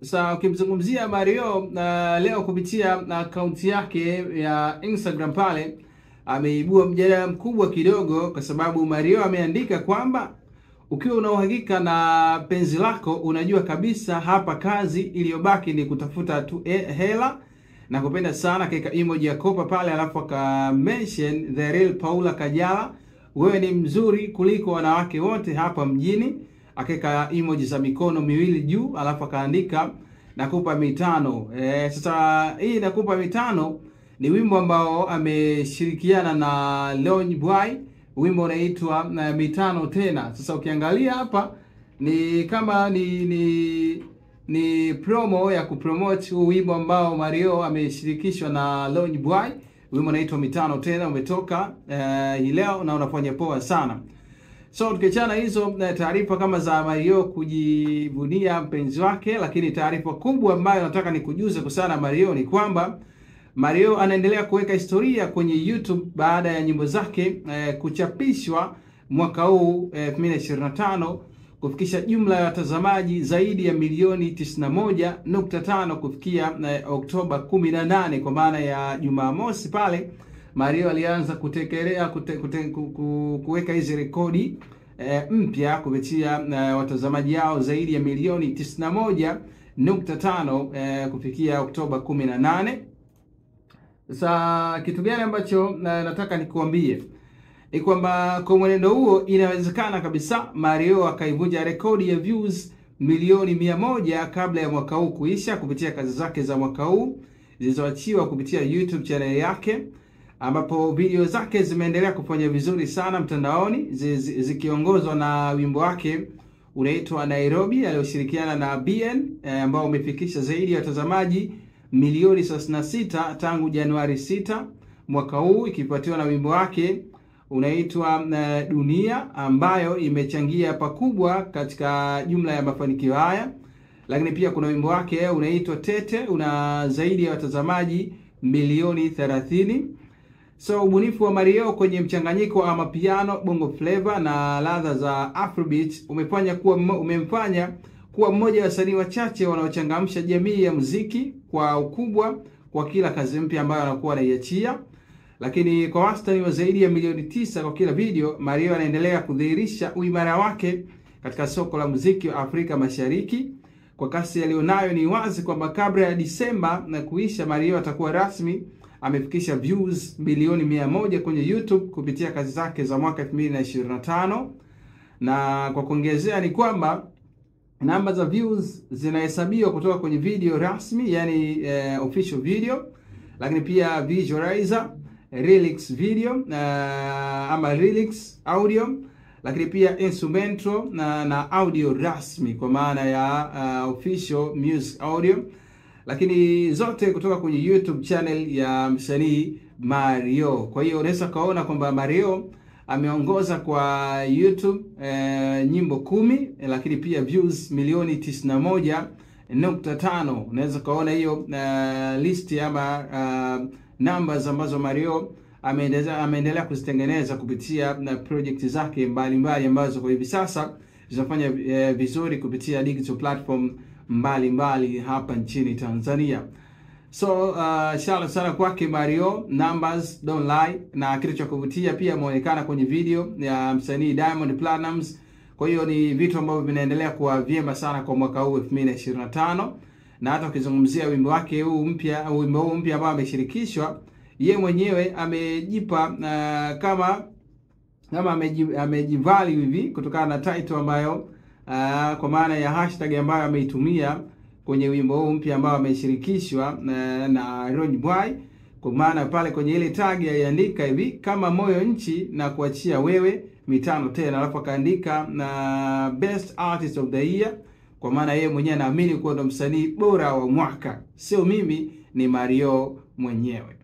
Sasa ukimzungumzia Mario leo kupitia akaunti yake ya Instagram pale ameibua mjadala mkubwa kidogo, kwa sababu Mario ameandika kwamba ukiwa una uhakika na penzi lako, unajua kabisa hapa kazi iliyobaki ni kutafuta tu hela na kupenda sana. Kaika emoji ya kopa pale, alafu aka mention the real Paula Kajala, wewe ni mzuri kuliko wanawake wote hapa mjini. Akaeka emoji za mikono miwili juu, alafu akaandika nakupa mitano. Sasa hii nakupa mitano ni wimbo ambao ameshirikiana na Lony Boy, wimbo unaitwa mitano tena. Sasa ukiangalia hapa ni kama ni promo ya kupromote huu wimbo ambao Mario ameshirikishwa na Lony Boy. Wimbo unaitwa mitano tena, umetoka hii leo na unafanya poa sana. So tukiachana hizo taarifa kama za Mario kujivunia mpenzi wake, lakini taarifa kubwa ambayo nataka nikujuze kuhusiana na Mario ni kwamba Mario anaendelea kuweka historia kwenye YouTube baada ya nyimbo zake kuchapishwa mwaka huu 2025 kufikisha jumla ya watazamaji zaidi ya milioni 91.5 kufikia Oktoba 18, kwa maana ya Jumamosi pale Mario alianza kuweka hizi rekodi mpya kupitia watazamaji yao zaidi ya milioni 91.5 kufikia Oktoba 18. Sasa kitu gani ambacho nataka nikuambie ni kwamba kwa mwenendo huo inawezekana kabisa Mario akaivunja rekodi ya views milioni 100 kabla ya mwaka huu kuisha kupitia kazi zake za mwaka huu zilizoachiwa kupitia YouTube channel yake, ambapo video zake zimeendelea kufanya vizuri sana mtandaoni, zikiongozwa na wimbo wake unaitwa Nairobi alioshirikiana na BN, ambao umefikisha zaidi ya watazamaji milioni 36 tangu Januari 6 mwaka huu, ikifuatiwa na wimbo wake unaitwa Dunia, ambayo imechangia pakubwa katika jumla ya mafanikio haya. Lakini pia kuna wimbo wake unaitwa Tete, una zaidi ya watazamaji milioni 30. So ubunifu wa Mario kwenye mchanganyiko wa amapiano, bongo flavor na ladha za Afrobeat umemfanya kuwa mmoja wa wasanii wachache wanaochangamsha jamii ya muziki kwa ukubwa kwa kila kazi mpya ambayo anakuwa anaiachia. Lakini kwa wastani wa zaidi ya milioni 9 kwa kila video, Mario anaendelea kudhihirisha uimara wake katika soko la muziki wa Afrika Mashariki. Kwa kasi alionayo ni wazi kwamba kabla ya Disemba na kuisha, Mario atakuwa rasmi amefikisha views milioni 100 kwenye YouTube kupitia kazi zake za mwaka 2025. Na kwa kuongezea ni kwamba namba za views zinahesabiwa kutoka kwenye video rasmi, yani official video, lakini pia visualizer, lyrics video ama lyrics audio, lakini pia instrumental na audio rasmi kwa maana ya official music audio, lakini zote kutoka kwenye YouTube channel ya msanii Mario. Kwa hiyo unaweza kaona kwamba Mario ameongoza kwa YouTube nyimbo 10, lakini pia views milioni 91.5. Unaweza kaona hiyo list ama numbers ambazo Mario ameendelea kuzitengeneza kupitia project zake mbalimbali ambazo kwa hivi sasa zinafanya vizuri kupitia digital platform mbalimbali hapa nchini Tanzania. So shout sana kwake Mario, numbers don't lie. Na kitu cha kuvutia pia muonekana kwenye video ya msanii Diamond Platnumz. Kwa hiyo ni vitu ambavyo vinaendelea kuwa vyema sana kwa mwaka huu 2025. Na hata ukizungumzia wimbo wake huu mpya, wimbo huu mpya ambao ameshirikishwa, yeye mwenyewe amejipa kama amejivalue hivi kutokana na title ambayo kwa maana ya hashtag ambayo ameitumia kwenye wimbo huu mpya ambao ameshirikishwa na Lony Boy. Kwa maana pale kwenye ile tag aliandika hivi, kama moyo nchi na kuachia wewe mitano tena, alafu akaandika na best artist of the year, kwa maana yeye mwenyewe anaamini kuwa ndo msanii bora wa mwaka. Sio mimi, ni Mario mwenyewe.